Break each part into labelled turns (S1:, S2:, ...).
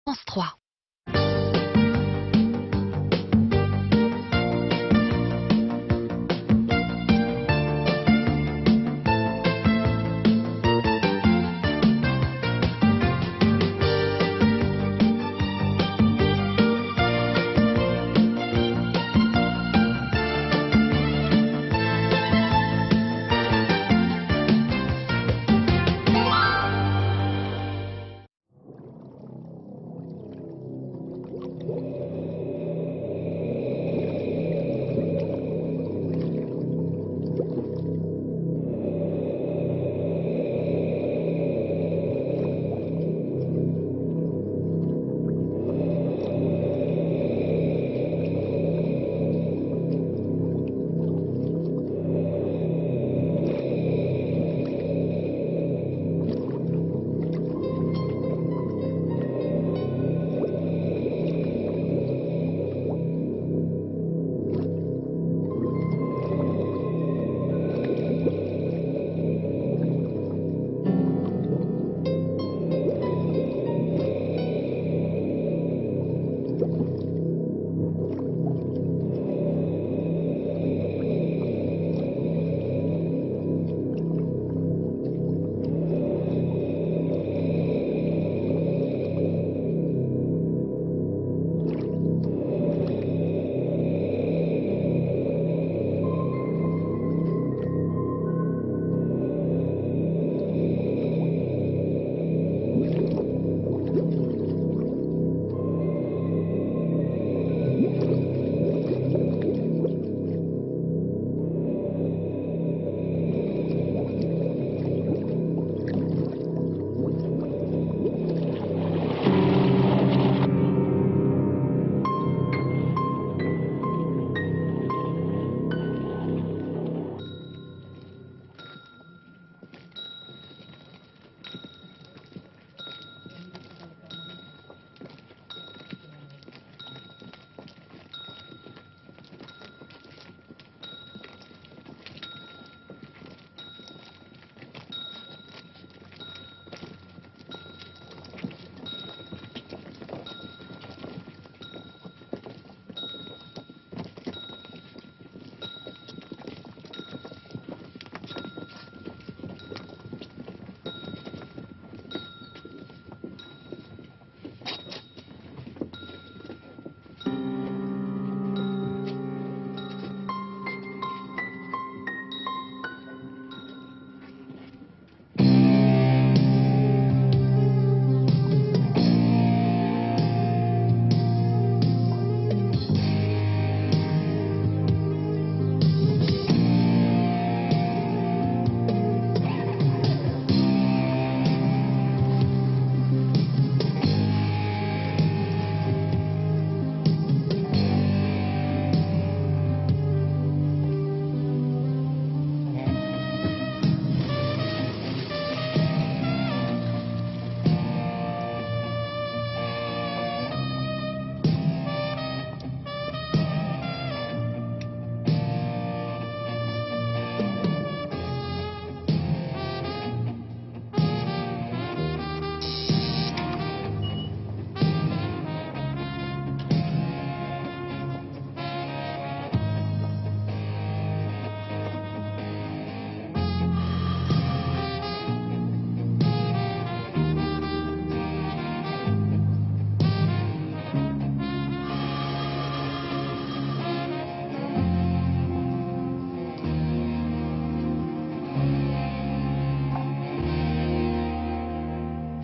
S1: France 3.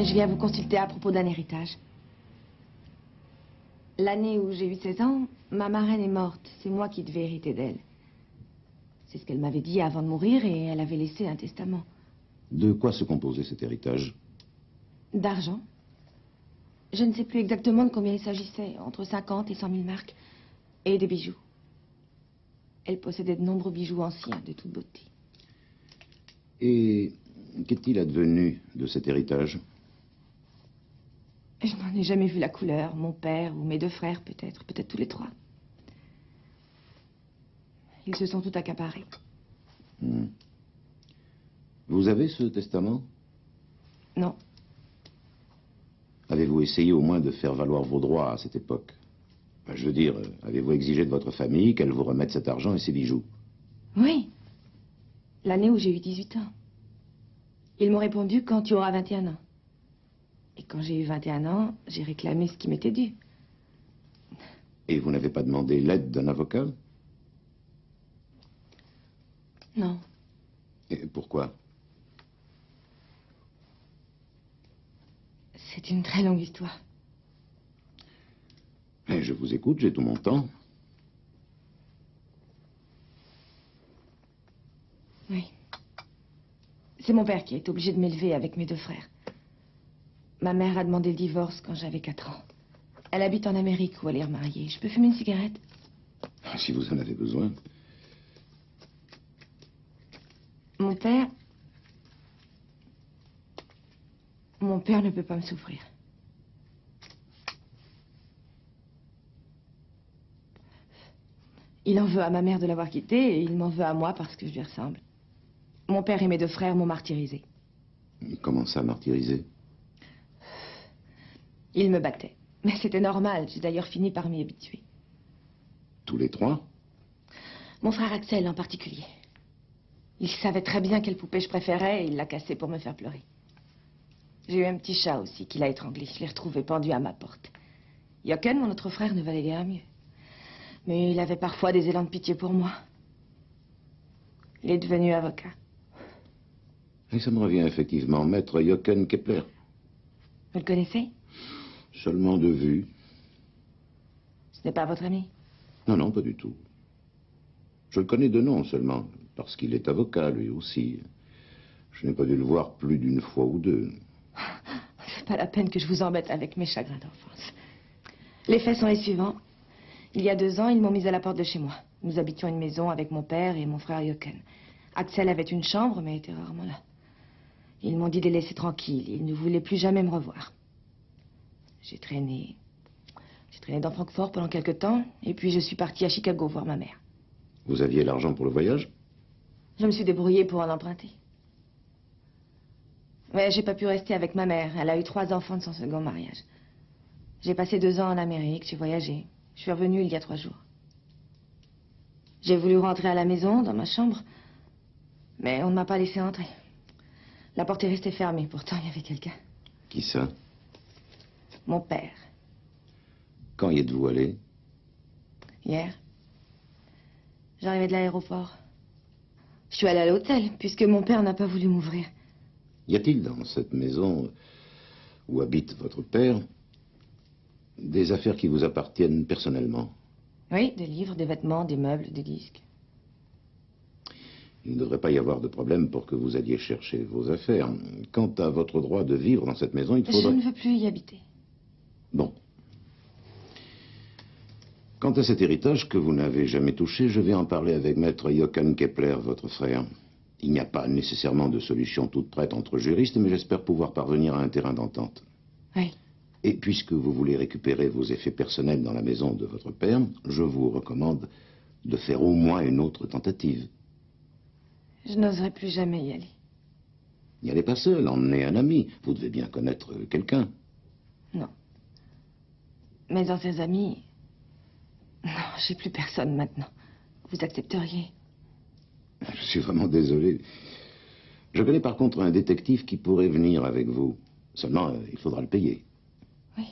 S2: Je viens vous consulter à propos d'un héritage. L'année où j'ai eu 16 ans, ma marraine est morte. C'est moi qui devais hériter d'elle. C'est ce qu'elle m'avait dit avant de mourir et elle avait laissé un testament.
S3: De quoi se composait cet héritage?
S2: D'argent. Je ne sais plus exactement de combien il s'agissait, entre 50 et 100 000 marks. Et des bijoux. Elle possédait de nombreux bijoux anciens, de toute beauté.
S3: Et qu'est-il advenu de cet héritage?
S2: Je n'en ai jamais vu la couleur. Mon père ou mes deux frères, peut-être. Peut-être tous les trois. Ils se sont tout accaparés.
S3: Vous avez ce testament?
S2: Non.
S3: Avez-vous essayé au moins de faire valoir vos droits à cette époque? Enfin, je veux dire, avez-vous exigé de votre famille qu'elle vous remette cet argent et ces bijoux?
S2: Oui. L'année où j'ai eu 18 ans. Ils m'ont répondu quand tu auras 21 ans. Et quand j'ai eu 21 ans, j'ai réclamé ce qui m'était dû.
S3: Et vous n'avez pas demandé l'aide d'un avocat?
S2: Non.
S3: Et pourquoi?
S2: C'est une très longue histoire.
S3: Eh, je vous écoute, j'ai tout mon temps.
S2: Oui. C'est mon père qui est obligé de m'élever avec mes deux frères. Ma mère a demandé le divorce quand j'avais 4 ans. Elle habite en Amérique où elle est remariée. Je peux fumer une cigarette?
S3: Si vous en avez besoin.
S2: Mon père... Mon père ne peut pas me souffrir. Il en veut à ma mère de l'avoir quittée et il m'en veut à moi parce que je lui ressemble. Mon père et mes deux frères m'ont martyrisé.
S3: Comment ça, martyriser?
S2: Ils me battaient. Mais c'était normal. J'ai d'ailleurs fini par m'y habituer.
S3: Tous les trois?
S2: Mon frère Axel en particulier. Il savait très bien quelle poupée je préférais et il l'a cassée pour me faire pleurer. J'ai eu un petit chat aussi qui l'a étranglé. Je l'ai retrouvé pendu à ma porte. Jochen, mon autre frère, ne valait guère mieux. Mais il avait parfois des élans de pitié pour moi. Il est devenu avocat.
S3: Et ça me revient effectivement, maître Jochen Kepler.
S2: Vous le connaissez?
S3: Seulement de vue.
S2: Ce n'est pas votre ami?
S3: Non, non, pas du tout. Je le connais de nom seulement, parce qu'il est avocat, lui aussi. Je n'ai pas dû le voir plus d'une fois ou deux.
S2: C'est pas la peine que je vous embête avec mes chagrins d'enfance. Les faits sont les suivants. Il y a 2 ans, ils m'ont mise à la porte de chez moi. Nous habitions une maison avec mon père et mon frère Jochen. Axel avait une chambre, mais était rarement là. Ils m'ont dit de les laisser tranquilles. Ils ne voulaient plus jamais me revoir. J'ai traîné dans Francfort pendant quelque temps, et puis je suis partie à Chicago voir ma mère.
S3: Vous aviez l'argent pour le voyage?
S2: Je me suis débrouillée pour en emprunter. Mais j'ai pas pu rester avec ma mère. Elle a eu 3 enfants de son second mariage. J'ai passé 2 ans en Amérique, j'ai voyagé. Je suis revenue il y a 3 jours. J'ai voulu rentrer à la maison, dans ma chambre, mais on ne m'a pas laissé entrer. La porte est restée fermée, pourtant il y avait quelqu'un.
S3: Qui ça?
S2: Mon père.
S3: Quand y êtes-vous allé?
S2: Hier. J'arrivais de l'aéroport. Je suis allée à l'hôtel, puisque mon père n'a pas voulu m'ouvrir.
S3: Y a-t-il dans cette maison où habite votre père des affaires qui vous appartiennent personnellement?
S2: Oui, des livres, des vêtements, des meubles, des disques.
S3: Il ne devrait pas y avoir de problème pour que vous alliez chercher vos affaires. Quant à votre droit de vivre dans cette maison, il
S2: Je
S3: faudrait...
S2: ne veux plus y habiter.
S3: Bon. Quant à cet héritage que vous n'avez jamais touché, je vais en parler avec maître Jochen Kepler, votre frère. Il n'y a pas nécessairement de solution toute prête entre juristes, mais j'espère pouvoir parvenir à un terrain d'entente.
S2: Oui.
S3: Et puisque vous voulez récupérer vos effets personnels dans la maison de votre père, je vous recommande de faire au moins une autre tentative.
S2: Je n'oserais plus jamais y aller.
S3: N'y allez pas seul, emmenez un ami. Vous devez bien connaître quelqu'un.
S2: Non. Mes anciens amis... Non, j'ai plus personne maintenant. Vous accepteriez?
S3: Je suis vraiment désolé. Je connais par contre un détective qui pourrait venir avec vous. Seulement, il faudra le payer.
S2: Oui.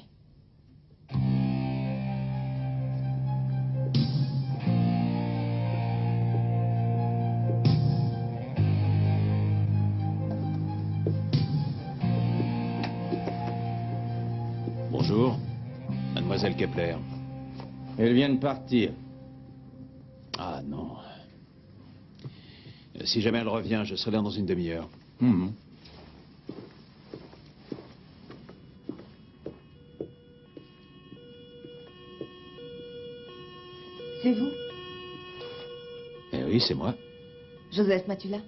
S1: Bonjour, mademoiselle Kepler.
S4: Elle vient de partir.
S1: Ah non. Si jamais elle revient, je serai là dans une demi-heure.
S2: C'est vous?
S1: Eh oui, c'est moi.
S2: Joseph Matula?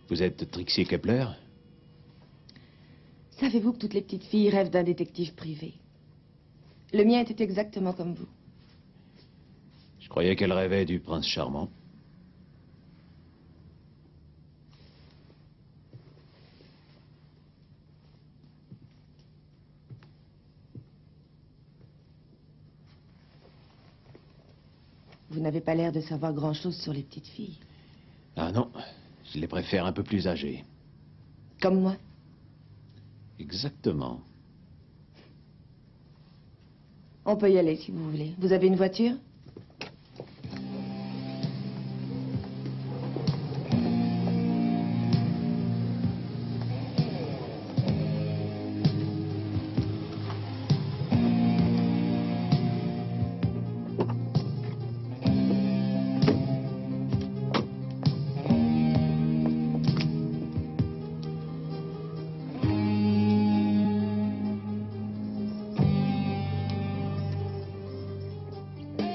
S1: Vous êtes Trixie Kepler?
S2: Savez-vous que toutes les petites filles rêvent d'un détective privé? Le mien était exactement comme vous.
S1: Je croyais qu'elle rêvait du prince charmant.
S2: Vous n'avez pas l'air de savoir grand-chose sur les petites filles.
S1: Ah non, je les préfère un peu plus âgées.
S2: Comme moi.
S1: Exactement.
S2: On peut y aller si vous voulez. Vous avez une voiture?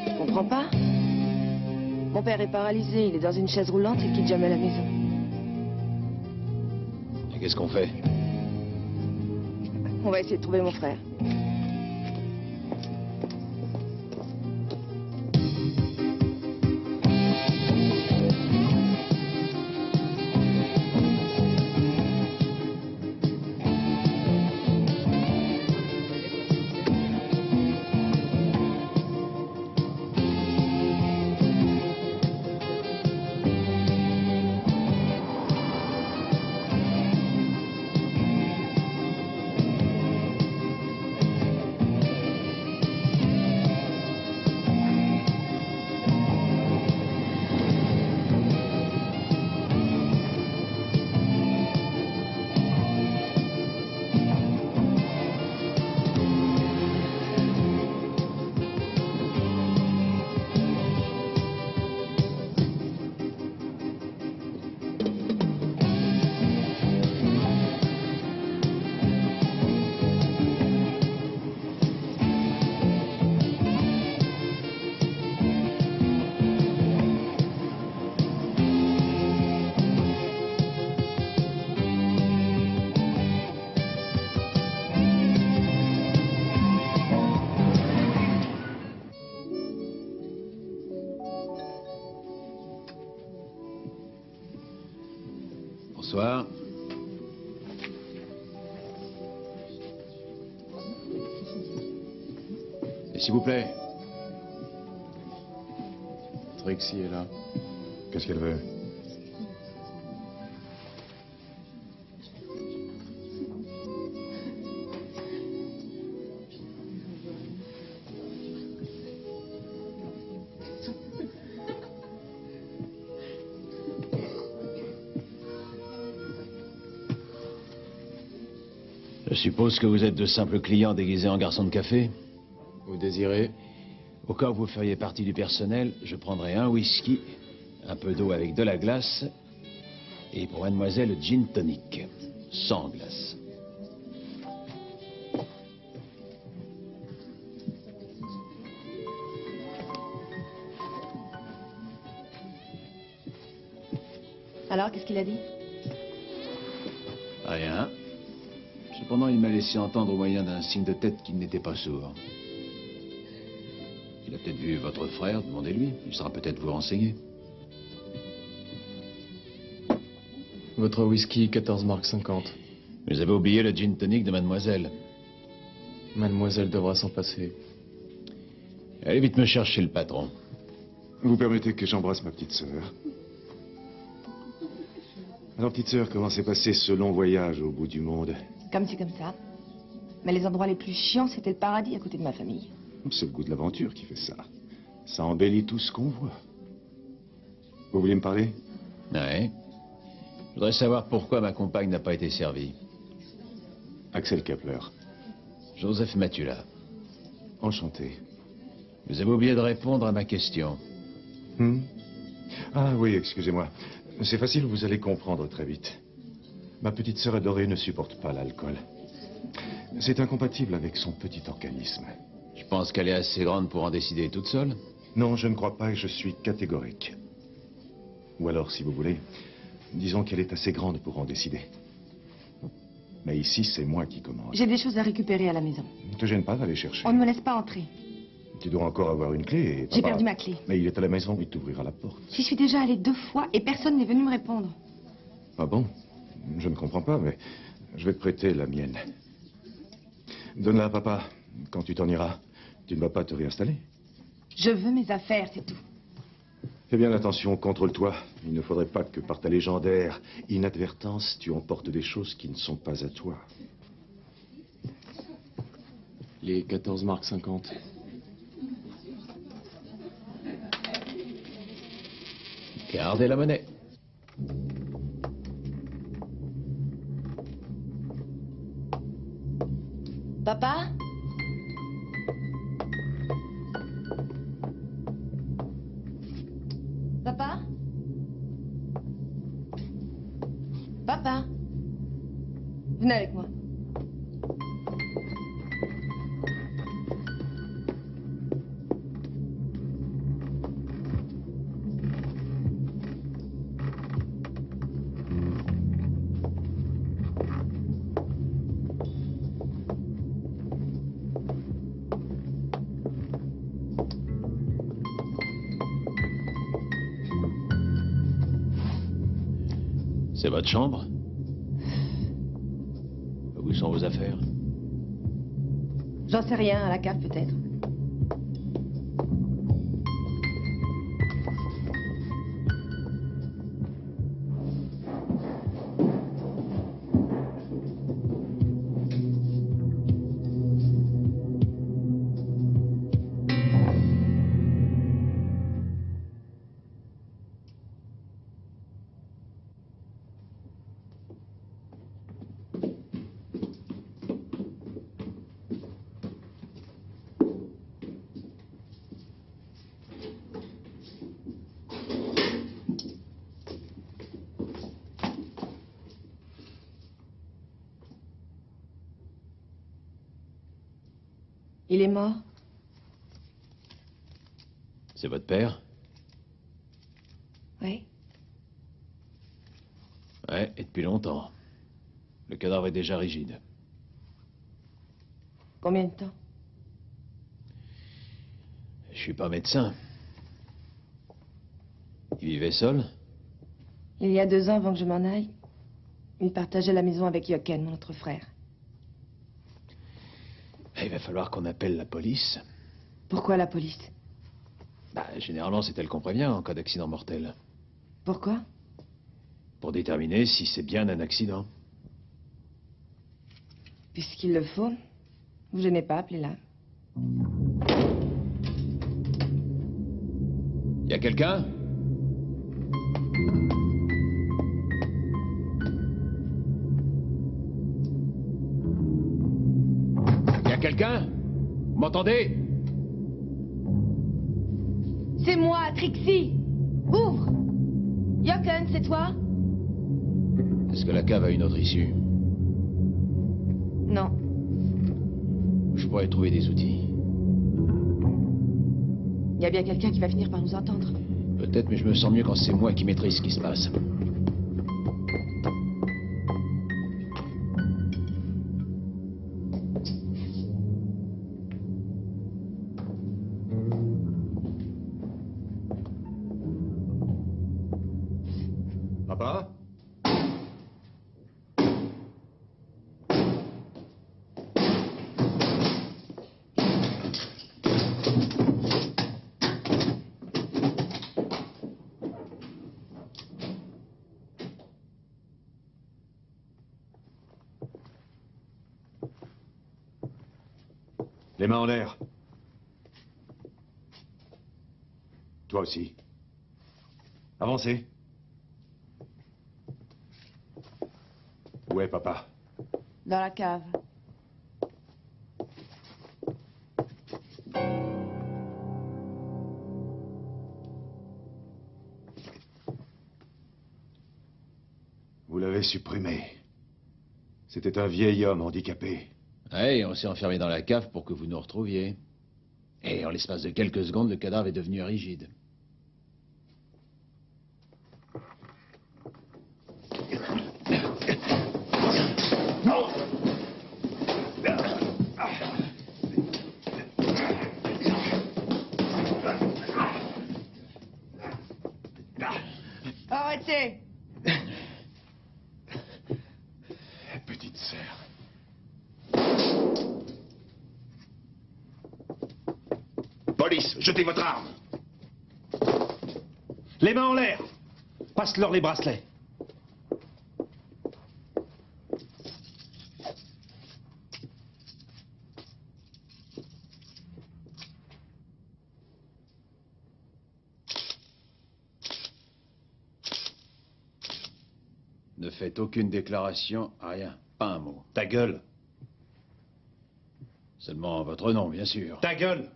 S2: Je comprends pas. Mon père est paralysé, il est dans une chaise roulante et il quitte jamais la maison.
S1: Et qu'est-ce qu'on fait?
S2: On va essayer de trouver mon frère.
S1: Bonsoir. Et s'il vous plaît.
S5: Trixie est là.
S3: Qu'est-ce qu'elle veut?
S1: Je suppose que vous êtes de simples clients déguisés en garçons de café.
S5: Vous désirez?
S1: Au cas où vous feriez partie du personnel, je prendrais un whisky, un peu d'eau avec de la glace, et pour mademoiselle, le gin tonic, sans glace.
S2: Alors, qu'est-ce qu'il a dit?
S1: Rien. Cependant, il m'a laissé entendre au moyen d'un signe de tête qu'il n'était pas sourd. Il a peut-être vu votre frère, demandez-lui. Il saura peut-être vous renseigner.
S5: Votre whisky, 14 marks 50.
S1: Vous avez oublié le gin tonic de mademoiselle.
S5: Mademoiselle devra s'en passer.
S1: Allez vite me chercher le patron.
S3: Vous permettez que j'embrasse ma petite sœur? Alors, petite sœur, comment s'est passé ce long voyage au bout du monde?
S2: Comme ci, comme ça. Mais les endroits les plus chiants, c'était le paradis à côté de ma famille.
S3: C'est le goût de l'aventure qui fait ça. Ça embellit tout ce qu'on voit. Vous voulez me parler?
S1: Ouais. Je voudrais savoir pourquoi ma compagne n'a pas été servie.
S3: Axel Kepler.
S1: Joseph Matula.
S3: Enchanté.
S1: Vous avez oublié de répondre à ma question.
S3: Ah oui, excusez-moi. C'est facile, vous allez comprendre très vite. Ma petite sœur adorée ne supporte pas l'alcool. C'est incompatible avec son petit organisme.
S1: Je pense qu'elle est assez grande pour en décider toute seule.
S3: Non, je ne crois pas et je suis catégorique. Ou alors, si vous voulez, disons qu'elle est assez grande pour en décider. Mais ici, c'est moi qui commande.
S2: J'ai des choses à récupérer à la maison.
S3: Ne te gêne pas d'aller chercher.
S2: On ne me laisse pas entrer.
S3: Tu dois encore avoir une clé et...
S2: J'ai
S3: papa-
S2: perdu ma clé.
S3: Mais il est à la maison, il t'ouvrira la porte.
S2: J'y suis déjà allée 2 fois et personne n'est venu me répondre.
S3: Ah bon? Je ne comprends pas, mais je vais te prêter la mienne. Donne-la à papa. Quand tu t'en iras, tu ne vas pas te réinstaller.
S2: Je veux mes affaires, c'est tout.
S6: Fais bien attention, contrôle-toi. Il ne faudrait pas que par ta légendaire inadvertance, tu emportes des choses qui ne sont pas à toi.
S5: Les 14 marques 50.
S1: Gardez la monnaie.
S2: Papa? Papa? Papa? Venez avec moi.
S1: C'est votre chambre? Où sont vos affaires?
S2: J'en sais rien, à la cave peut-être. Il est mort?
S1: C'est votre père?
S2: Oui.
S1: Ouais, et depuis longtemps. Le cadavre est déjà rigide.
S2: Combien de temps?
S1: Je suis pas médecin. Il vivait seul?
S2: Il y a 2 ans, avant que je m'en aille, il partageait la maison avec Yoken, mon autre frère.
S1: Il va falloir qu'on appelle la police.
S2: Pourquoi la police?
S1: Bah, généralement, c'est elle qu'on prévient en cas d'accident mortel.
S2: Pourquoi?
S1: Pour déterminer si c'est bien un accident.
S2: Puisqu'il le faut, vous n'aimez pas, appelez-la.
S1: Y a quelqu'un? Y a quelqu'un? Vous m'entendez?
S2: C'est moi, Trixie! Ouvre! Yoken, c'est toi?
S1: Est-ce que la cave a une autre issue?
S2: Non.
S1: Je pourrais trouver des outils.
S2: Il y a bien quelqu'un qui va finir par nous entendre.
S1: Peut-être, mais je me sens mieux quand c'est moi qui maîtrise ce qui se passe.
S6: Papa? Les mains en l'air. Toi aussi. Avancez. Où est papa?
S2: Dans la cave.
S6: Vous l'avez supprimé. C'était un vieil homme handicapé.
S1: Ouais, on s'est enfermé dans la cave pour que vous nous retrouviez. Et en l'espace de quelques secondes, le cadavre est devenu rigide.
S2: Arrêtez!
S6: Petite sœur. Police, jetez votre arme. Les mains en l'air. Passe-leur les bracelets.
S1: Ne faites aucune déclaration, rien, pas un mot.
S6: Ta gueule.
S1: Seulement votre nom, bien sûr.
S6: Ta gueule.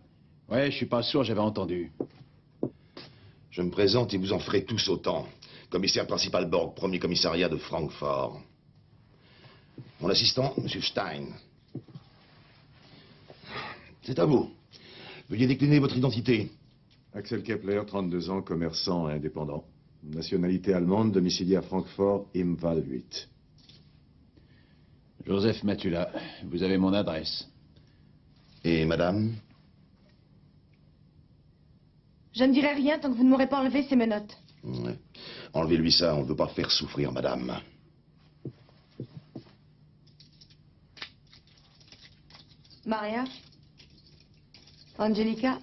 S1: Ouais, je suis pas sourd, j'avais entendu.
S3: Je me présente et vous en ferez tous autant. Commissaire principal Borg, premier commissariat de Francfort. Mon assistant, M. Stein. C'est à vous. Veuillez décliner votre identité.
S6: Axel Kepler, 32 ans, commerçant indépendant. Nationalité allemande, domicilié à Francfort, Imwald 8.
S1: Joseph Matula, vous avez mon adresse.
S3: Et madame?
S2: Je ne dirai rien tant que vous ne m'aurez pas enlevé ces menottes.
S3: Ouais. Enlevez-lui ça, on ne veut pas faire souffrir madame.
S2: Maria, Angelica,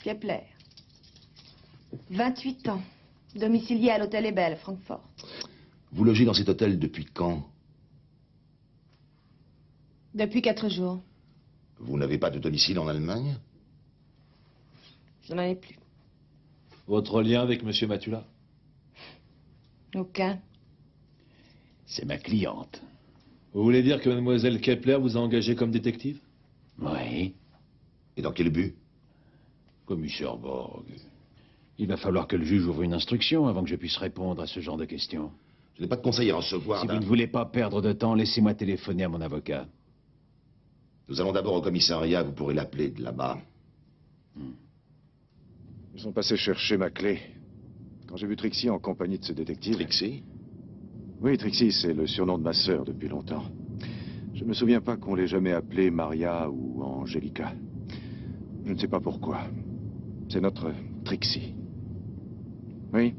S2: Kepler. 28 ans. Domicilié à l'hôtel Ebel, Francfort.
S3: Vous logez dans cet hôtel depuis quand?
S2: Depuis 4 jours.
S3: Vous n'avez pas de domicile en Allemagne?
S2: Je n'en ai plus.
S5: Votre lien avec M. Matula?
S2: Aucun.
S1: C'est ma cliente.
S5: Vous voulez dire que mademoiselle Kepler vous a engagé comme détective?
S1: Oui.
S3: Et dans quel but?
S1: Commissaire Borg. Il va falloir que le juge ouvre une instruction avant que je puisse répondre à ce genre de questions.
S3: Je n'ai pas de conseil à recevoir.
S1: Si vous ne voulez pas perdre de temps, laissez-moi téléphoner à mon avocat.
S3: Nous allons d'abord au commissariat, vous pourrez l'appeler de là-bas.
S6: Ils sont passés chercher ma clé. Quand j'ai vu Trixie en compagnie de ce détective...
S3: Trixie?
S6: Oui, Trixie, c'est le surnom de ma sœur depuis longtemps. Je me souviens pas qu'on l'ait jamais appelée Maria ou Angelica. Je ne sais pas pourquoi. C'est notre Trixie. Oui,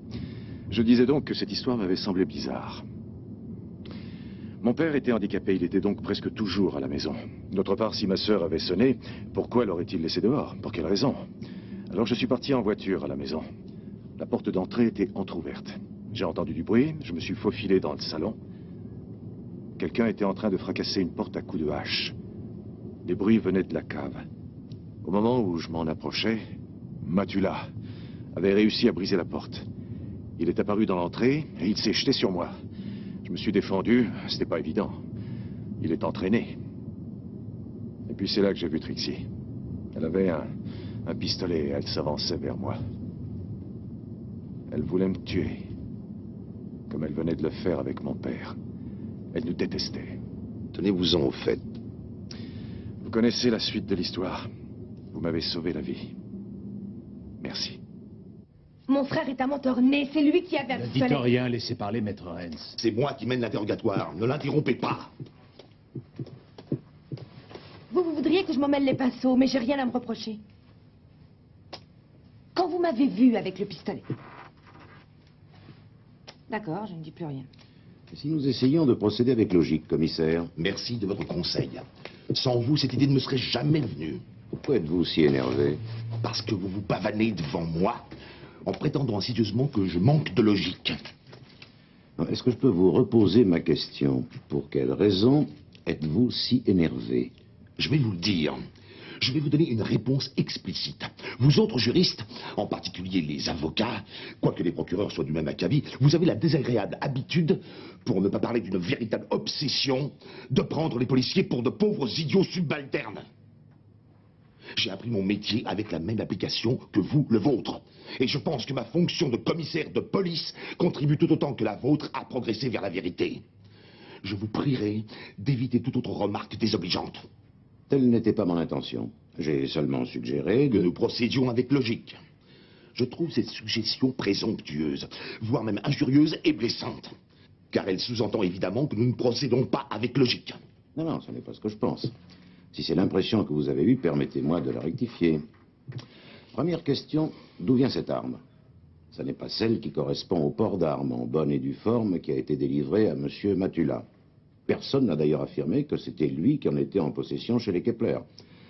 S6: je disais donc que cette histoire m'avait semblé bizarre. Mon père était handicapé, il était donc presque toujours à la maison. D'autre part, si ma sœur avait sonné, pourquoi l'aurait-il laissé dehors? Pour quelle raison? Alors je suis parti en voiture à la maison. La porte d'entrée était entr'ouverte. J'ai entendu du bruit, je me suis faufilé dans le salon. Quelqu'un était en train de fracasser une porte à coups de hache. Les bruits venaient de la cave. Au moment où je m'en approchais, Matula avait réussi à briser la porte. Il est apparu dans l'entrée et il s'est jeté sur moi. Je me suis défendu, c'était pas évident. Il est entraîné. Et puis c'est là que j'ai vu Trixie. Elle avait un pistolet et elle s'avançait vers moi. Elle voulait me tuer, comme elle venait de le faire avec mon père. Elle nous détestait.
S3: Tenez-vous-en au fait.
S6: Vous connaissez la suite de l'histoire. Vous m'avez sauvé la vie. Merci.
S2: Mon frère est un menteur né, c'est lui qui avait un
S1: Ne
S2: pistolet.
S1: dites rien, laissez parler Maître Renz.
S3: C'est moi qui mène l'interrogatoire. Ne l'interrompez pas.
S2: Vous voudriez que je m'en mêle les pinceaux, mais j'ai rien à me reprocher. Quand vous m'avez vu avec le pistolet. D'accord, je ne dis plus rien.
S3: Et si nous essayions de procéder avec logique, commissaire? Merci de votre conseil. Sans vous, cette idée ne me serait jamais venue. Pourquoi êtes-vous si énervé? Parce que vous vous pavanez devant moi en prétendant insidieusement que je manque de logique. Est-ce que je peux vous reposer ma question? Pour quelle raison êtes-vous si énervé? Je vais vous le dire. Je vais vous donner une réponse explicite. Vous autres juristes, en particulier les avocats, quoique les procureurs soient du même acabit, vous avez la désagréable habitude, pour ne pas parler d'une véritable obsession, de prendre les policiers pour de pauvres idiots subalternes. J'ai appris mon métier avec la même application que vous, le vôtre. Et je pense que ma fonction de commissaire de police contribue tout autant que la vôtre à progresser vers la vérité. Je vous prierai d'éviter toute autre remarque désobligeante. Telle n'était pas mon intention. J'ai seulement suggéré que nous procédions avec logique. Je trouve cette suggestion présomptueuse, voire même injurieuse et blessante. Car elle sous-entend évidemment que nous ne procédons pas avec logique. Non, non, ce n'est pas ce que je pense. Si c'est l'impression que vous avez eue, permettez-moi de la rectifier. Première question, d'où vient cette arme? Ce n'est pas celle qui correspond au port d'armes en bonne et due forme qui a été délivrée à M. Matula. Personne n'a d'ailleurs affirmé que c'était lui qui en était en possession chez les Kepler.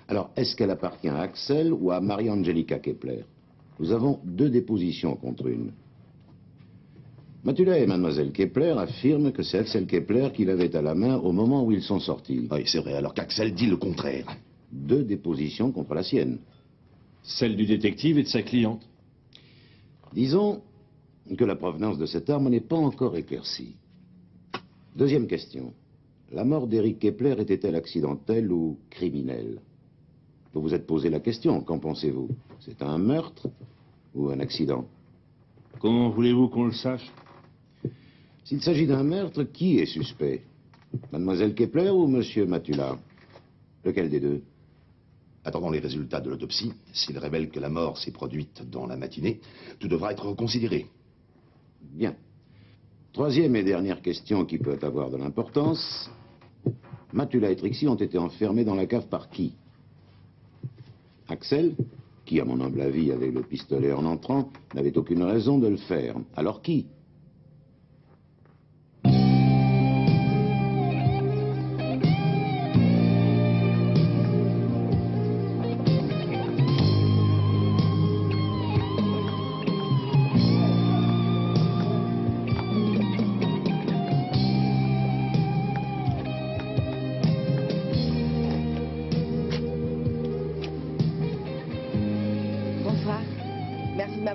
S3: Alors, est-ce qu'elle appartient à Axel ou à Marie-Angelica Kepler? Nous avons 2 dépositions contre une. Matula et mademoiselle Kepler affirment que c'est Axel Kepler qui l'avait à la main au moment où ils sont sortis.
S7: Oui, c'est vrai, alors qu'Axel dit le contraire.
S3: 2 dépositions contre la sienne.
S5: Celle du détective et de sa cliente.
S3: Disons que la provenance de cette arme n'est pas encore éclaircie. Deuxième question. La mort d'Eric Kepler était-elle accidentelle ou criminelle? Vous vous êtes posé la question, qu'en pensez-vous? C'est un meurtre ou un accident?
S8: Comment voulez-vous qu'on le sache?
S3: S'il s'agit d'un meurtre, qui est suspect? Mademoiselle Kepler ou Monsieur Matula? Lequel des deux?
S7: Attendant les résultats de l'autopsie, s'ils révèlent que la mort s'est produite dans la matinée, tout devra être reconsidéré.
S3: Bien. Troisième et dernière question qui peut avoir de l'importance. Matula et Trixie ont été enfermés dans la cave par qui? Axel, qui, à mon humble avis, avec le pistolet en entrant, n'avait aucune raison de le faire. Alors qui?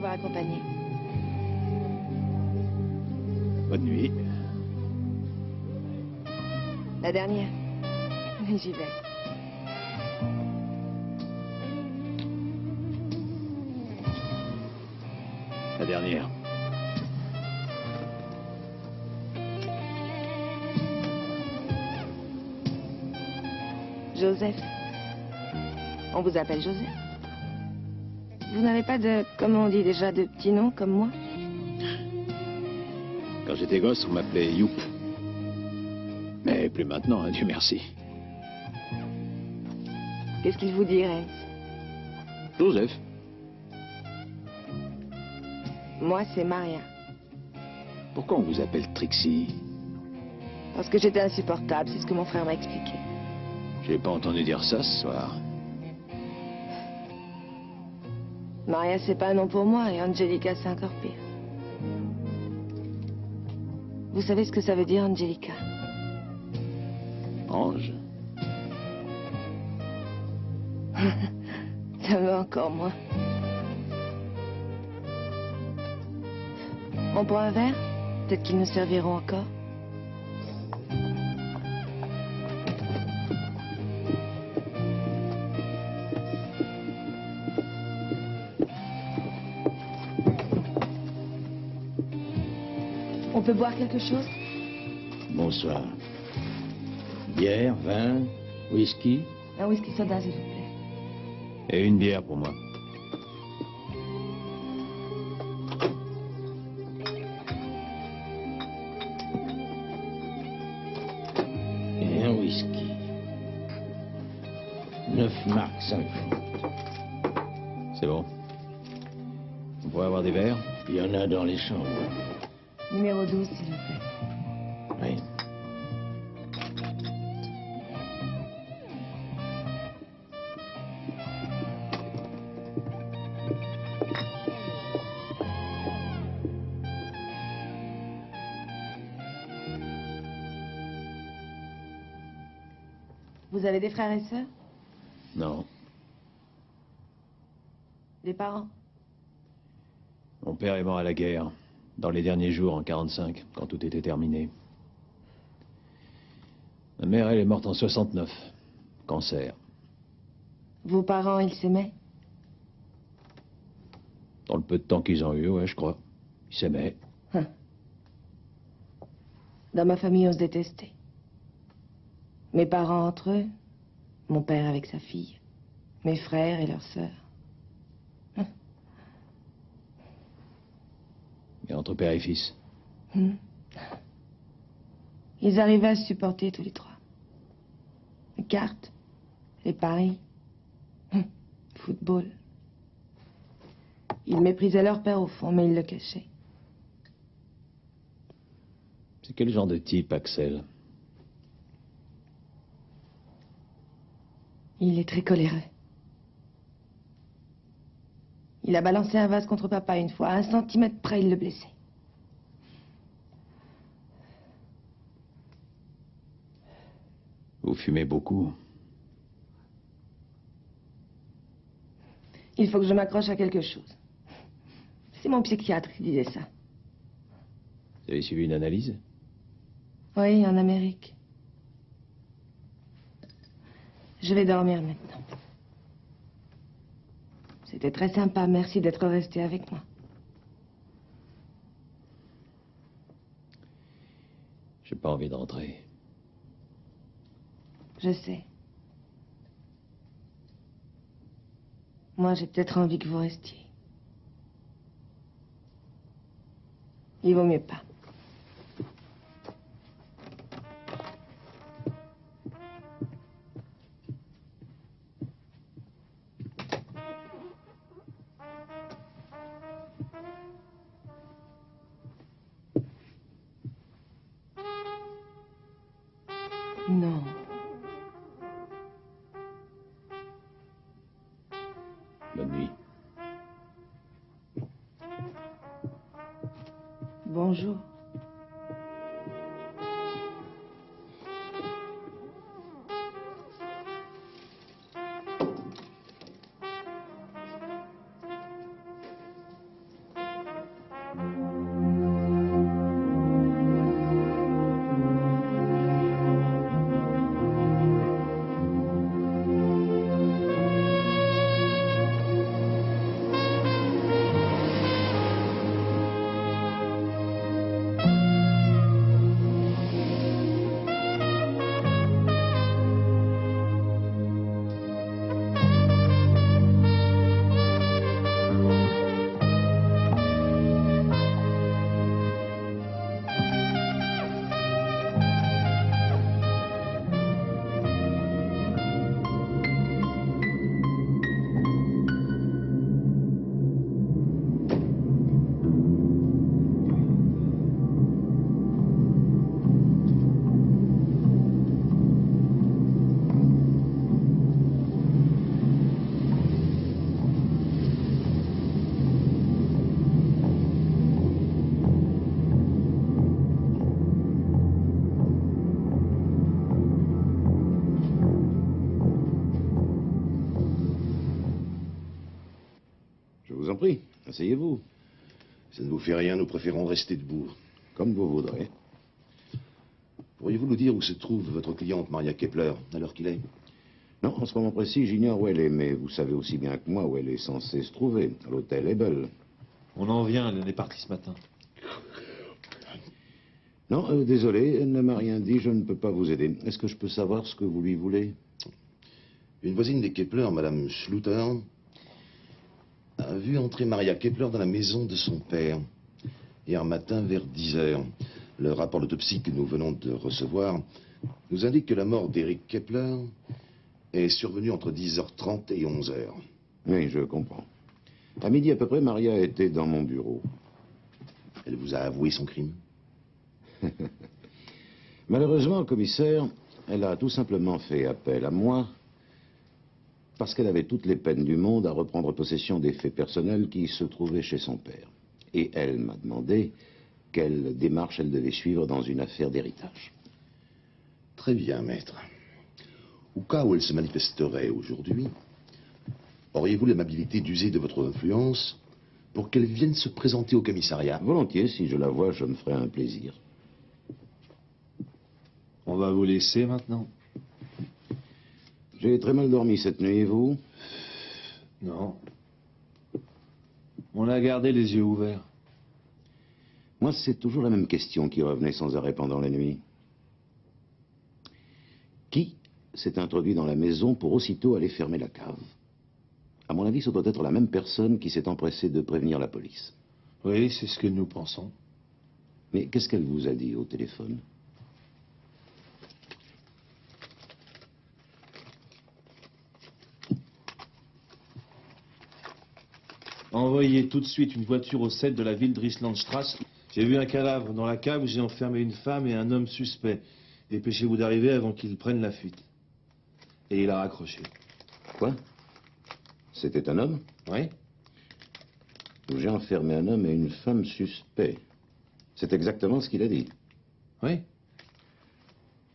S2: Accompagné.
S1: Bonne nuit.
S2: La dernière. Oui, j'y vais.
S1: La dernière.
S2: Joseph. On vous appelle Joseph. Vous n'avez pas de, comment on dit déjà, de petits noms comme moi?
S1: Quand j'étais gosse, on m'appelait Youp. Mais plus maintenant, hein, Dieu merci.
S2: Qu'est-ce qu'il vous dit, Renz?
S1: Joseph.
S2: Moi, c'est Maria.
S1: Pourquoi on vous appelle Trixie?
S2: Parce que j'étais insupportable, c'est ce que mon frère m'a expliqué.
S1: J'ai pas entendu dire ça ce soir.
S2: Maria, c'est pas un nom pour moi, et Angelica, c'est encore pire. Vous savez ce que ça veut dire, Angelica?
S1: Ange.
S2: Ça veut encore moins. On prend un verre? Peut-être qu'ils nous serviront encore. On peut boire quelque chose?
S1: Bonsoir. Bière, vin, whisky?
S2: Un whisky soda, s'il vous plaît.
S1: Et une bière pour moi.
S8: Et un whisky. 9 marques, 5 francs.
S1: C'est bon. On pourrait avoir des verres?
S8: Il y en a dans les chambres.
S2: Numéro 12, s'il vous plaît.
S8: Oui.
S2: Vous avez des frères et sœurs?
S1: Non.
S2: Des parents?
S1: Mon père est mort à la guerre, dans les derniers jours, en 45, quand tout était terminé. Ma mère, elle est morte en 69. Cancer.
S2: Vos parents, ils s'aimaient?
S1: Dans le peu de temps qu'ils ont eu, ouais, je crois. Ils s'aimaient.
S2: Dans ma famille, on se détestait. Mes parents entre eux, mon père avec sa fille, mes frères et leurs sœurs.
S1: Et entre père et fils.
S2: Ils arrivaient à se supporter tous les trois. Les cartes, les paris, football. Ils méprisaient leur père au fond, mais ils le cachaient.
S1: C'est quel genre de type, Axel?
S2: Il est très coléreux. Il a balancé un vase contre papa une fois. À 1 centimètre près, il le blessait.
S1: Vous fumez beaucoup.
S2: Il faut que je m'accroche à quelque chose. C'est mon psychiatre qui disait ça.
S1: Vous avez suivi une analyse?
S2: Oui, en Amérique. Je vais dormir maintenant. C'était très sympa. Merci d'être resté avec moi.
S1: J'ai pas envie de rentrer.
S2: Je sais. Moi, j'ai peut-être envie que vous restiez. Il vaut mieux pas. Non.
S1: Bonne nuit.
S2: Bonjour.
S3: Je vous en prie, asseyez-vous.
S7: Ça ne vous fait rien, nous préférons rester debout.
S3: Comme vous voudrez.
S7: Pourriez-vous nous dire où se trouve votre cliente Maria Kepler, à l'heure qu'il est?
S3: Non, en ce moment précis, j'ignore où elle est, mais vous savez aussi bien que moi où elle est censée se trouver, à l'hôtel Ebel.
S5: On en vient, elle est partie ce matin.
S3: Non, désolé, elle ne m'a rien dit, je ne peux pas vous aider. Est-ce que je peux savoir ce que vous lui voulez?
S7: Une voisine des Kepler, Madame Schluter, a vu entrer Maria Kepler dans la maison de son père, hier matin vers 10 heures. Le rapport d'autopsie que nous venons de recevoir nous indique que la mort d'Eric Kepler est survenue entre 10h30 et 11h.
S3: Oui, je comprends. À midi à peu près, Maria était dans mon bureau.
S7: Elle vous a avoué son crime?
S3: Malheureusement, commissaire, elle a tout simplement fait appel à moi parce qu'elle avait toutes les peines du monde à reprendre possession des faits personnels qui se trouvaient chez son père. Et elle m'a demandé quelle démarche elle devait suivre dans une affaire d'héritage.
S7: Très bien, maître. Au cas où elle se manifesterait aujourd'hui, auriez-vous l'amabilité d'user de votre influence pour qu'elle vienne se présenter au commissariat?
S3: Volontiers, si je la vois, je me ferai un plaisir.
S5: On va vous laisser maintenant?
S3: J'ai très mal dormi cette nuit, et vous?
S5: Non. On a gardé les yeux ouverts.
S3: Moi, c'est toujours la même question qui revenait sans arrêt pendant la nuit. Qui s'est introduit dans la maison pour aussitôt aller fermer la cave? À mon avis, ce doit être la même personne qui s'est empressée de prévenir la police.
S5: Oui, c'est ce que nous pensons.
S3: Mais qu'est-ce qu'elle vous a dit au téléphone?
S5: Envoyez tout de suite une voiture au 7 de la ville de Rieslandstrasse. J'ai vu un cadavre dans la cave, j'ai enfermé une femme et un homme suspect. Dépêchez-vous d'arriver avant qu'ils prennent la fuite. Et il a raccroché.
S3: Quoi? C'était un homme?
S5: Oui.
S3: où j'ai enfermé un homme et une femme suspects. C'est exactement ce qu'il a dit.
S5: Oui.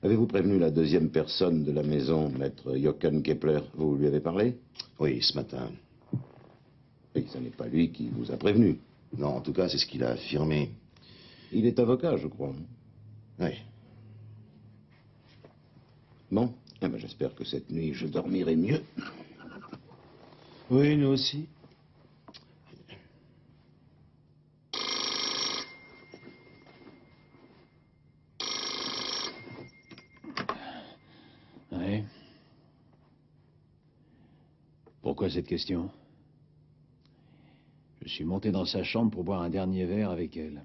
S3: Avez-vous prévenu la deuxième personne de la maison, maître Jochen Kepler? Vous lui avez parlé?
S7: Oui, ce matin.
S3: Et ce n'est pas lui qui vous a prévenu.
S7: Non, en tout cas, c'est ce qu'il a affirmé.
S3: Il est avocat, je crois.
S7: Oui.
S3: Bon, eh ben, j'espère que cette nuit, je dormirai mieux.
S5: Oui, nous aussi.
S1: Oui. Pourquoi cette question? Je suis monté dans sa chambre pour boire un dernier verre avec elle.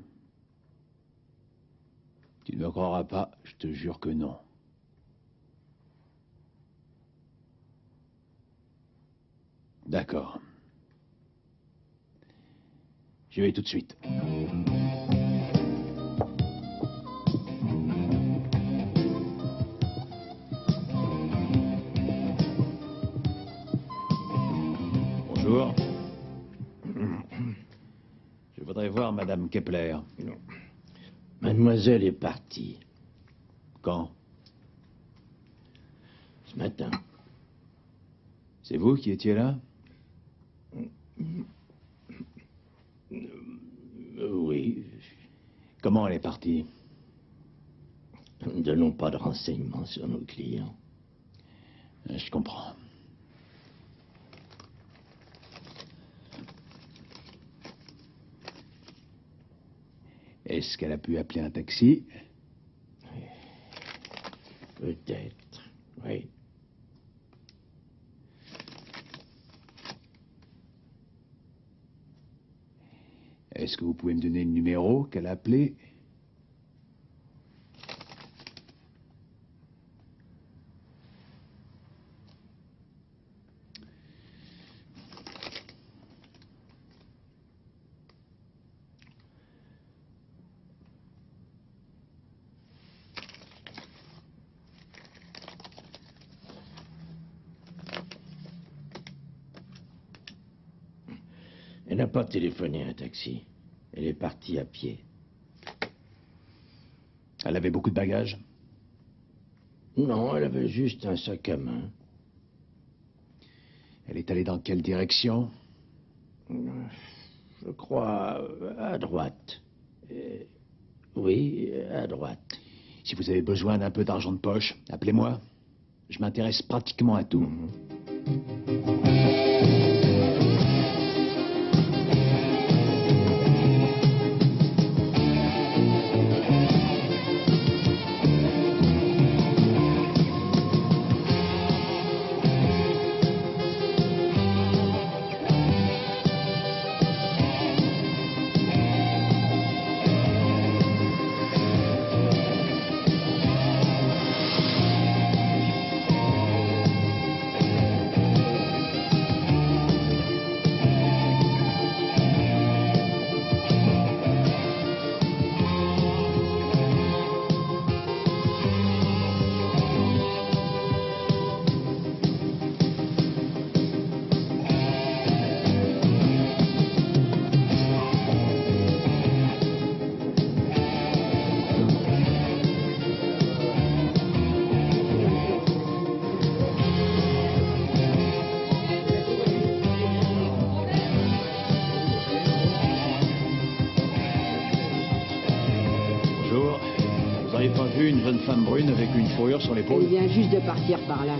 S1: Tu ne me croiras pas, je te jure que non. D'accord. Je vais tout de suite. Bonjour. Je voudrais voir Madame Kepler.
S8: Non. Mademoiselle est partie
S1: Quand?
S8: ce matin.
S1: C'est vous qui étiez là?
S8: Oui.
S1: Comment elle est partie?
S8: Nous ne donnons pas de renseignements sur nos clients.
S1: Je comprends. Est-ce qu'elle a pu appeler un taxi?
S8: Peut-être, oui.
S1: Est-ce que vous pouvez me donner le numéro qu'elle a appelé?
S8: Elle n'a pas téléphoné à un taxi. Elle est partie à pied.
S1: Elle avait beaucoup de bagages?
S8: Non, elle avait juste un sac à main.
S1: Elle est allée dans quelle direction?
S8: Je crois à droite. Oui, à droite.
S1: Si vous avez besoin d'un peu d'argent de poche, appelez-moi. Je m'intéresse pratiquement à tout. Bonjour. Vous n'avez pas vu une jeune femme brune avec une fourrure sur l'épaule?
S9: Elle vient juste de partir par là.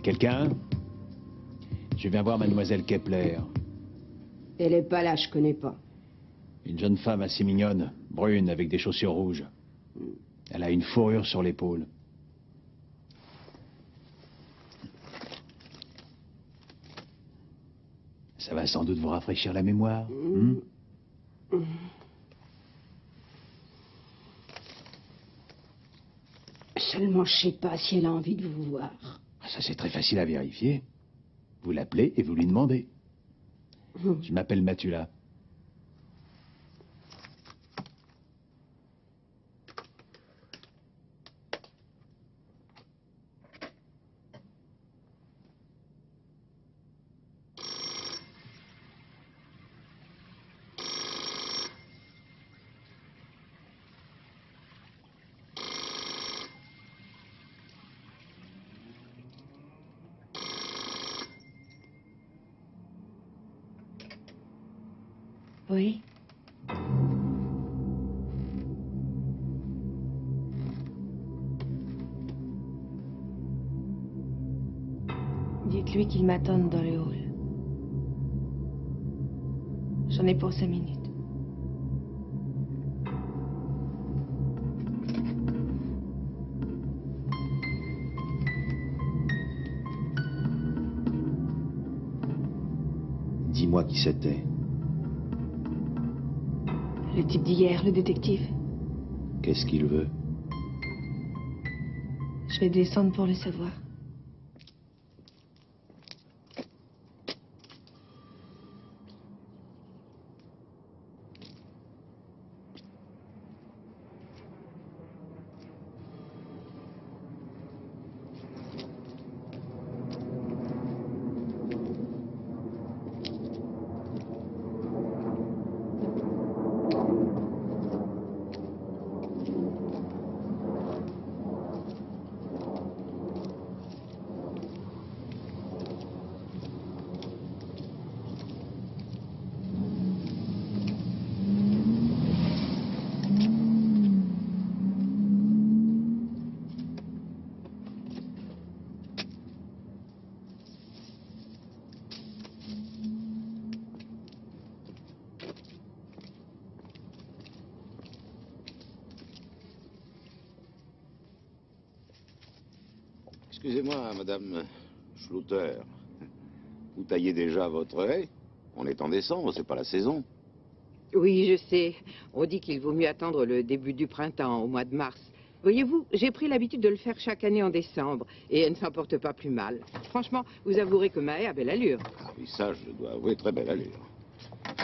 S1: Quelqu'un? Je viens voir mademoiselle Kepler.
S9: Elle est pas là, je connais pas.
S1: Une jeune femme assez mignonne, brune, avec des chaussures rouges. Elle a une fourrure sur l'épaule. Ça va sans doute vous rafraîchir la mémoire.
S9: Seulement, je sais pas si elle a envie de vous voir.
S1: Ça, c'est très facile à vérifier. Vous l'appelez et vous lui demandez. Je m'appelle Matula.
S2: Oui. Dites-lui qu'il m'attende dans le hall. J'en ai pour 5 minutes.
S7: Dis-moi qui c'était.
S2: Le type d'hier, le détective.
S7: Qu'est-ce qu'il veut?
S2: Je vais descendre pour le savoir.
S3: Excusez-moi, Madame Schluter. Vous taillez déjà votre haie? On est en décembre, c'est pas la saison.
S10: Oui, je sais. On dit qu'il vaut mieux attendre le début du printemps, au mois de mars. Voyez-vous, j'ai pris l'habitude de le faire chaque année en décembre, et elle ne s'en porte pas plus mal. Franchement, vous avouerez que ma haie a belle allure.
S3: Ah oui, ça, je dois avouer, très belle allure.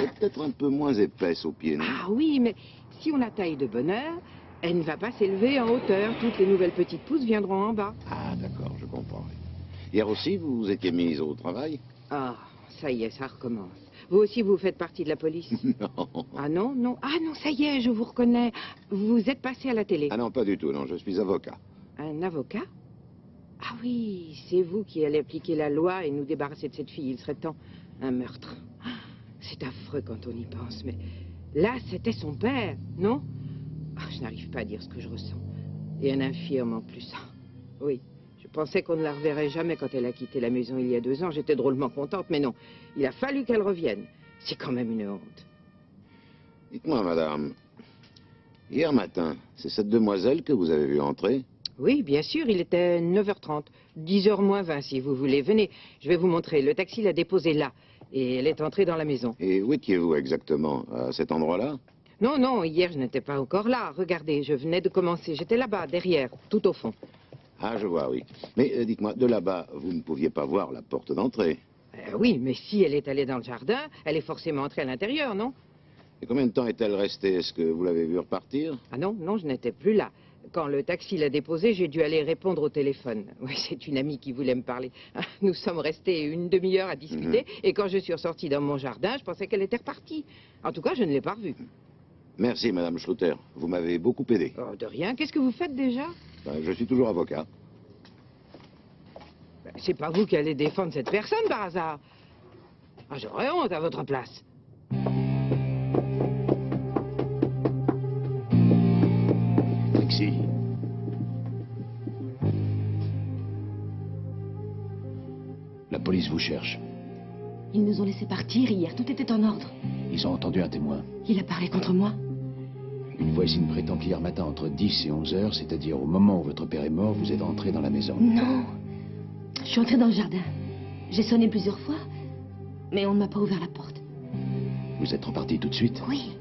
S3: Et peut-être un peu moins épaisse aux pieds, non?
S10: Ah oui, mais si on la taille de bonne heure, elle ne va pas s'élever en hauteur. Toutes les nouvelles petites pousses viendront en bas.
S3: Ah, d'accord, je comprends. Hier aussi, vous vous étiez mise au travail?
S10: Ah, ça y est, ça recommence. Vous aussi, vous faites partie de la police?
S3: Non.
S10: Ah non, non. Ah non, ça y est, je vous reconnais. Vous êtes passé à la télé.
S3: Ah non, pas du tout, non, je suis avocat.
S10: Un avocat? Ah oui, c'est vous qui allez appliquer la loi et nous débarrasser de cette fille. Il serait temps. Un meurtre. C'est affreux quand on y pense, mais là, c'était son père, non? Ah, je n'arrive pas à dire ce que je ressens. Et un infirme en plus. Oui, je pensais qu'on ne la reverrait jamais quand elle a quitté la maison il y a 2 ans. J'étais drôlement contente, mais non. Il a fallu qu'elle revienne. C'est quand même une honte.
S3: Dites-moi, madame, hier matin, c'est cette demoiselle que vous avez vue entrer?
S10: Oui, bien sûr, il était 9h30. 10h moins 20, si vous voulez. Venez, je vais vous montrer. Le taxi l'a déposée là. Et elle est entrée dans la maison.
S3: Et où étiez-vous exactement? À cet endroit-là?
S10: Non, non, hier, je n'étais pas encore là. Regardez, je venais de commencer. J'étais là-bas, derrière, tout au fond.
S3: Ah, je vois, oui. Mais dites-moi, de là-bas, vous ne pouviez pas voir la porte d'entrée?
S10: Oui, mais si elle est allée dans le jardin, elle est forcément entrée à l'intérieur, non?
S3: Et combien de temps est-elle restée? Est-ce que vous l'avez vue repartir?
S10: Ah non, non, je n'étais plus là. Quand le taxi l'a déposée, j'ai dû aller répondre au téléphone. Oui, c'est une amie qui voulait me parler. Nous sommes restés une demi-heure à discuter, et quand je suis ressortie dans mon jardin, je pensais qu'elle était repartie. En tout cas, je ne l'ai pas revue.
S3: Merci, Madame Schluter. Vous m'avez beaucoup aidé.
S10: Oh, de rien. Qu'est-ce que vous faites déjà?
S3: Je suis toujours avocat.
S10: C'est pas vous qui allez défendre cette personne, par hasard? Ah, j'aurais honte à votre place.
S1: Trixie. La police vous cherche.
S2: Ils nous ont laissé partir hier, tout était en ordre.
S1: Ils ont entendu un témoin.
S2: Il a parlé contre moi.
S1: Une voisine prétend qu'hier matin, entre 10 et 11 heures, c'est-à-dire au moment où votre père est mort, vous êtes entré dans la maison.
S2: Non. Je suis entrée dans le jardin. J'ai sonné plusieurs fois, mais on ne m'a pas ouvert la porte.
S1: Vous êtes reparti tout de suite?
S2: Oui.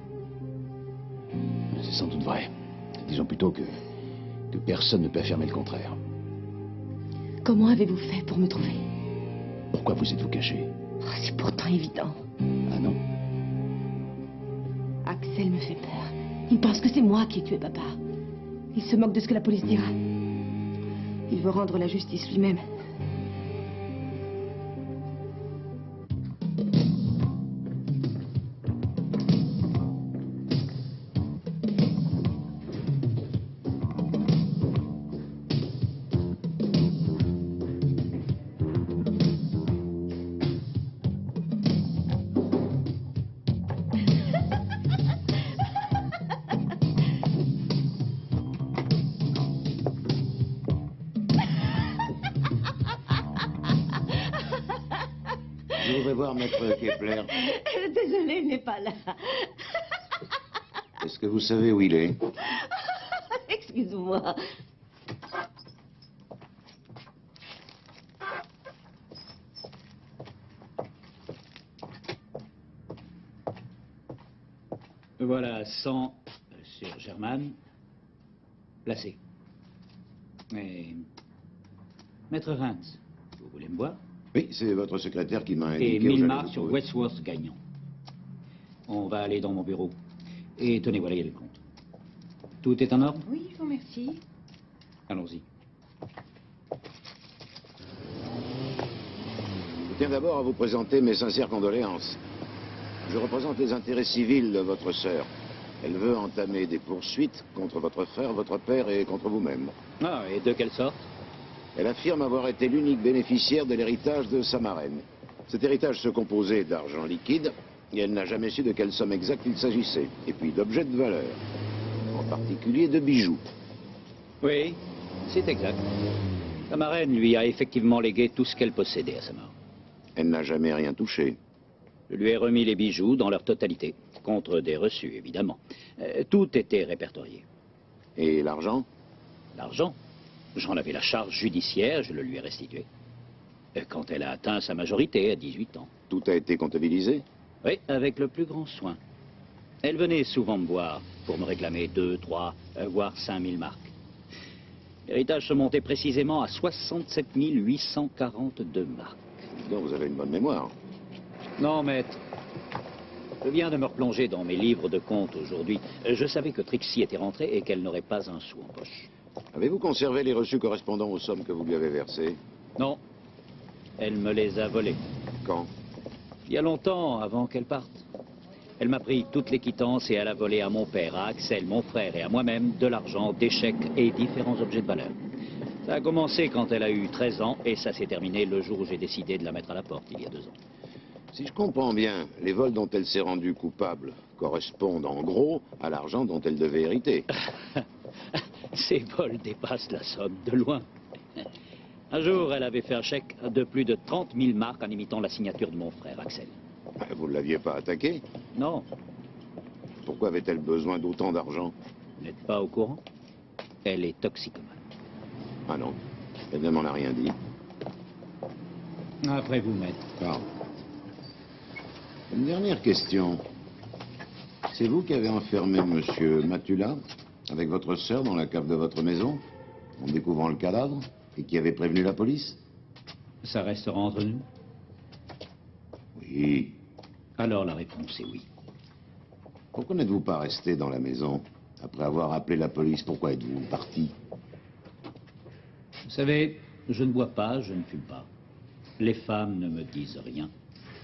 S1: C'est sans doute vrai. Disons plutôt que personne ne peut affirmer le contraire.
S2: Comment avez-vous fait pour me trouver?
S1: Pourquoi vous êtes-vous caché?
S2: Oh, c'est pourtant évident.
S1: Ah non?
S2: Axel me fait peur. Il pense que c'est moi qui ai tué papa. Il se moque de ce que la police dira. Il veut rendre la justice lui-même.
S3: Je voudrais voir Maître Kepler.
S2: Désolée, il n'est pas là.
S3: Est-ce que vous savez où il est?
S2: Excuse-moi.
S11: Voilà 100 sur Germaine. Placé. Et... Maître Reims, vous voulez me voir?
S3: Oui, c'est votre secrétaire qui m'a indiqué.
S11: Et 1000 marques sur Westworth gagnant. On va aller dans mon bureau. Et tenez, voilà, il y a le compte. Tout est en ordre?
S10: Oui, je vous remercie.
S11: Allons-y.
S3: Je tiens d'abord à vous présenter mes sincères condoléances. Je représente les intérêts civils de votre sœur. Elle veut entamer des poursuites contre votre frère, votre père et contre vous-même.
S11: Ah, et de quelle sorte?
S3: Elle affirme avoir été l'unique bénéficiaire de l'héritage de sa marraine. Cet héritage se composait d'argent liquide, et elle n'a jamais su de quelle somme exacte il s'agissait, et puis d'objets de valeur, en particulier de bijoux.
S11: Oui, c'est exact. Sa marraine lui a effectivement légué tout ce qu'elle possédait à sa mort.
S3: Elle n'a jamais rien touché.
S11: Je lui ai remis les bijoux dans leur totalité, contre des reçus, évidemment. Tout était répertorié.
S3: Et l'argent?
S11: L'argent? J'en avais la charge judiciaire, je le lui ai restitué. Quand elle a atteint sa majorité, à 18 ans.
S3: Tout a été comptabilisé?
S11: Oui, avec le plus grand soin. Elle venait souvent me voir pour me réclamer 2, 3, voire 5000 marques. L'héritage se montait précisément à 67 842 marques.
S3: Donc vous avez une bonne mémoire.
S11: Non, maître. Je viens de me replonger dans mes livres de comptes aujourd'hui. Je savais que Trixie était rentrée et qu'elle n'aurait pas un sou en poche.
S3: Avez-vous conservé les reçus correspondant aux sommes que vous lui avez versées?
S11: Non. Elle me les a volés.
S3: Quand?
S11: Il y a longtemps, avant qu'elle parte. Elle m'a pris toute les quittances et elle a volé à mon père, à Axel, mon frère et à moi-même de l'argent, des chèques et différents objets de valeur. Ça a commencé quand elle a eu 13 ans et ça s'est terminé le jour où j'ai décidé de la mettre à la porte, il y a 2 ans.
S3: Si je comprends bien, les vols dont elle s'est rendue coupable correspondent en gros à l'argent dont elle devait hériter.
S11: Ces vols dépassent la somme de loin. Un jour, elle avait fait un chèque de plus de 30 000 marques en imitant la signature de mon frère, Axel.
S3: Vous ne l'aviez pas attaquée?
S11: Non.
S3: Pourquoi avait-elle besoin d'autant d'argent?
S11: Vous n'êtes pas au courant? Elle est toxicomane.
S3: Ah non, elle ne m'en a rien dit.
S11: Après vous, maître.
S3: Pardon. Une dernière question. C'est vous qui avez enfermé Monsieur Matula avec votre sœur dans la cave de votre maison, en découvrant le cadavre, et qui avez prévenu la police?
S11: Ça restera entre nous?
S3: Oui.
S11: Alors la réponse est oui.
S3: Pourquoi n'êtes-vous pas resté dans la maison après avoir appelé la police? Pourquoi êtes-vous parti?
S11: Vous savez, je ne bois pas, je ne fume pas. Les femmes ne me disent rien.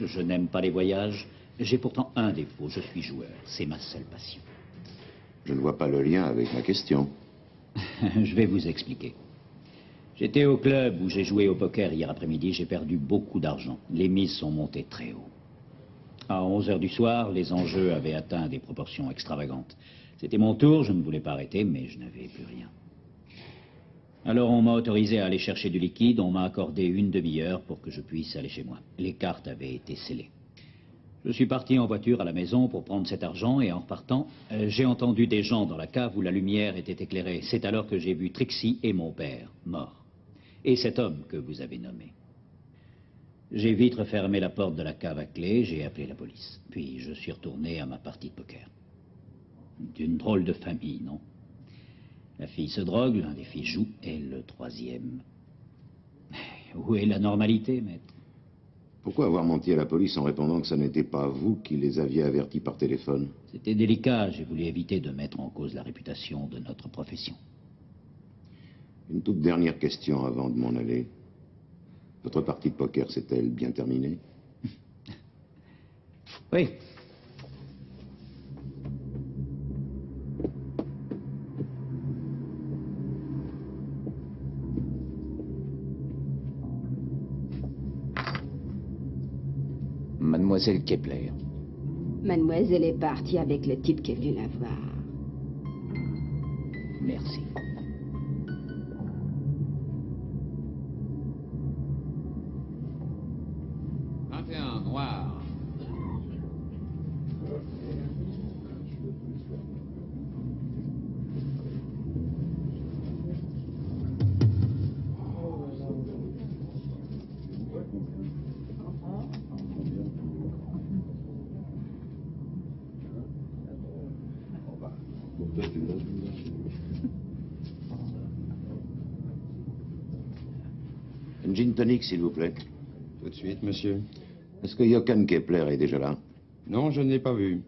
S11: Je n'aime pas les voyages. J'ai pourtant un défaut, je suis joueur. C'est ma seule passion.
S3: Je ne vois pas le lien avec ma question.
S11: Je vais vous expliquer. J'étais au club où j'ai joué au poker hier après-midi. J'ai perdu beaucoup d'argent. Les mises sont montées très haut. À 11 h du soir, les enjeux avaient atteint des proportions extravagantes. C'était mon tour, je ne voulais pas arrêter, mais je n'avais plus rien. Alors on m'a autorisé à aller chercher du liquide, on m'a accordé une demi-heure pour que je puisse aller chez moi. Les cartes avaient été scellées. Je suis parti en voiture à la maison pour prendre cet argent et en repartant, j'ai entendu des gens dans la cave où la lumière était éclairée. C'est alors que j'ai vu Trixie et mon père, morts. Et cet homme que vous avez nommé. J'ai vite refermé la porte de la cave à clé, j'ai appelé la police. Puis je suis retourné à ma partie de poker. D'une drôle de famille, non? La fille se drogue, l'un des filles joue, et le troisième... Où est la normalité, maître?
S3: Pourquoi avoir menti à la police en répondant que ce n'était pas vous qui les aviez avertis par téléphone?
S11: C'était délicat, j'ai voulu éviter de mettre en cause la réputation de notre profession.
S3: Une toute dernière question avant de m'en aller. Votre partie de poker s'est-elle bien terminée?
S11: Oui.
S1: Mademoiselle Kepler.
S9: Mademoiselle est partie avec le type qui est venu la voir.
S11: Merci.
S12: Noir.
S3: Une gin tonic, s'il vous plaît.
S13: Tout de suite, monsieur.
S3: Est-ce que Johann Kepler est déjà là?
S13: Non, je ne l'ai pas vu.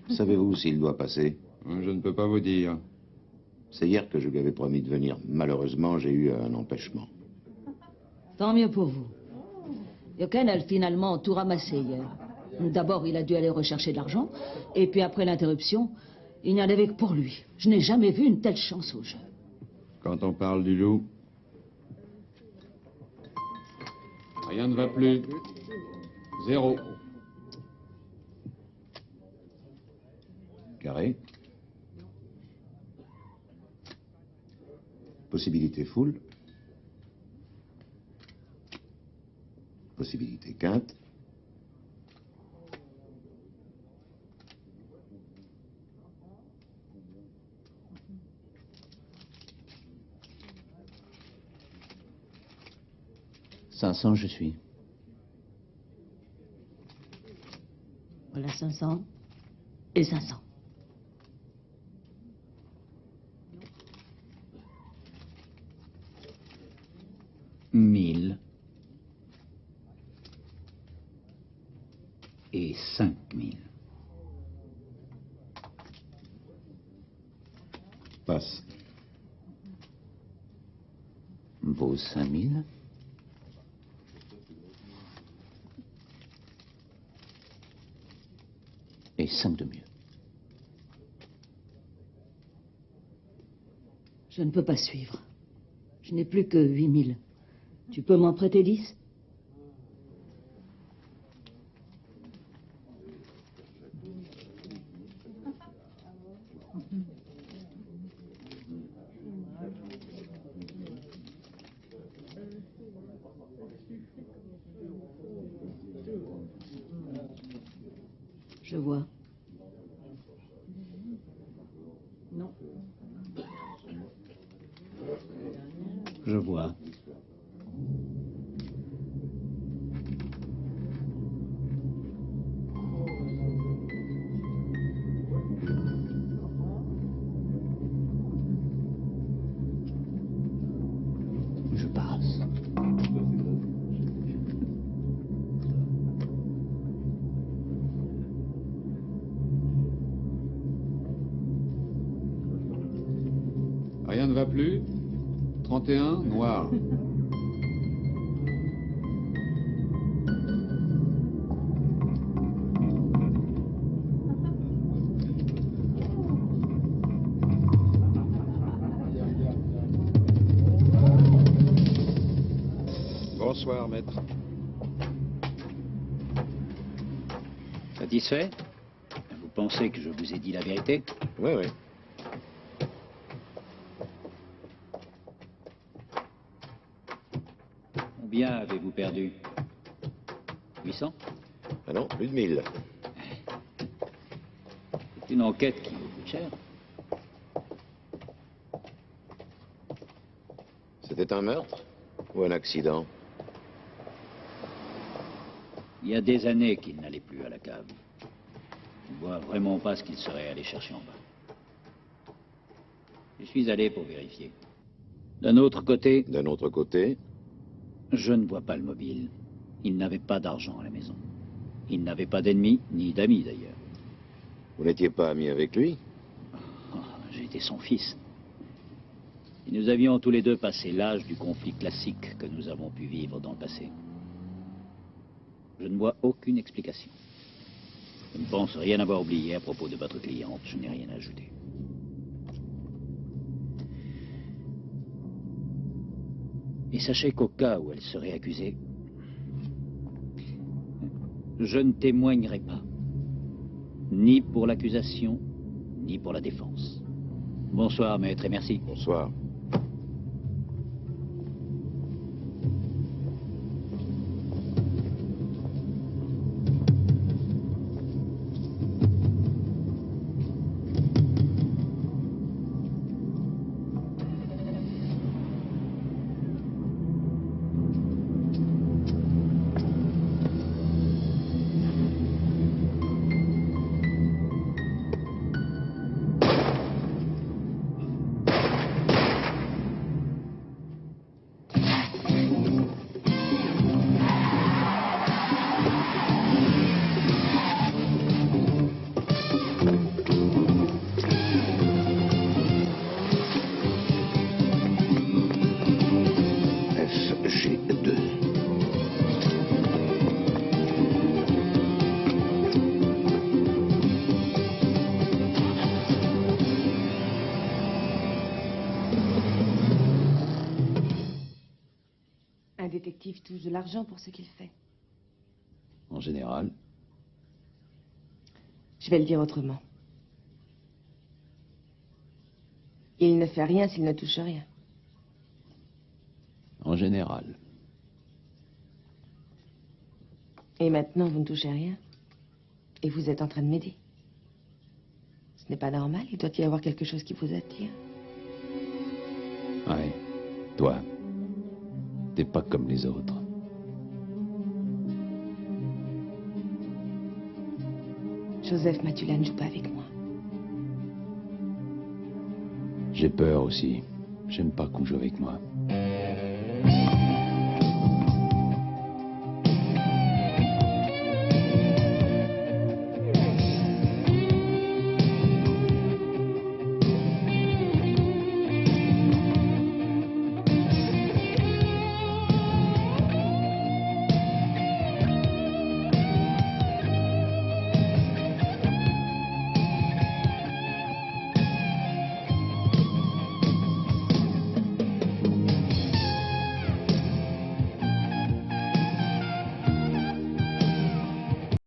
S3: Savez-vous s'il doit passer?
S13: Je ne peux pas vous dire.
S3: C'est hier que je lui avais promis de venir. Malheureusement, j'ai eu un empêchement.
S14: Tant mieux pour vous. Jochen a finalement tout ramassé hier. D'abord, il a dû aller rechercher de l'argent, et puis après l'interruption, il n'y en avait que pour lui. Je n'ai jamais vu une telle chance au jeu.
S13: Quand on parle du loup, rien ne va plus. 0.
S3: Carré. Possibilité full. Possibilité quinte. «
S1: 500, je suis.
S14: Voilà 500 et 500.
S11: Mille et 5000.
S3: Passe.
S1: Vos 5000. Et 5 de mieux.
S14: Je ne peux pas suivre. Je n'ai plus que 8000. Tu peux m'en prêter 10? Je vois. Non.
S11: Je vois.
S1: Je passe.
S13: Rien ne va plus. 31, noir.
S6: Bonsoir, maître.
S11: Satisfait? Vous pensez que je vous ai dit la vérité?
S6: Oui, oui.
S11: Combien avez-vous perdu? 800?
S3: Ah non, plus de 1000.
S11: C'est une enquête qui vous coûte cher.
S3: C'était un meurtre ou un accident?
S11: Il y a des années qu'il n'allait plus à la cave. Je ne vois vraiment pas ce qu'il serait allé chercher en bas. Je suis allé pour vérifier. D'un autre côté...
S3: D'un autre côté?
S11: Je ne vois pas le mobile. Il n'avait pas d'argent à la maison. Il n'avait pas d'ennemis, ni d'amis d'ailleurs.
S3: Vous n'étiez pas ami avec lui?
S11: Oh, j'étais son fils. Et nous avions tous les deux passé l'âge du conflit classique que nous avons pu vivre dans le passé. Je ne vois aucune explication. Je ne pense rien avoir oublié à propos de votre cliente. Je n'ai rien à ajouter. Et sachez qu'au cas où elle serait accusée, je ne témoignerai pas. Ni pour l'accusation, ni pour la défense. Bonsoir, maître, et merci.
S3: Bonsoir.
S2: Un détective touche de l'argent pour ce qu'il fait.
S1: En général.
S2: Je vais le dire autrement. Il ne fait rien s'il ne touche rien.
S1: En général.
S2: Et maintenant, vous ne touchez rien. Et vous êtes en train de m'aider. Ce n'est pas normal. Il doit y avoir quelque chose qui vous attire.
S1: Ouais. Toi. T'es pas comme les autres.
S2: Joseph Matula ne joue pas avec moi.
S1: J'ai peur aussi. J'aime pas qu'on joue avec moi.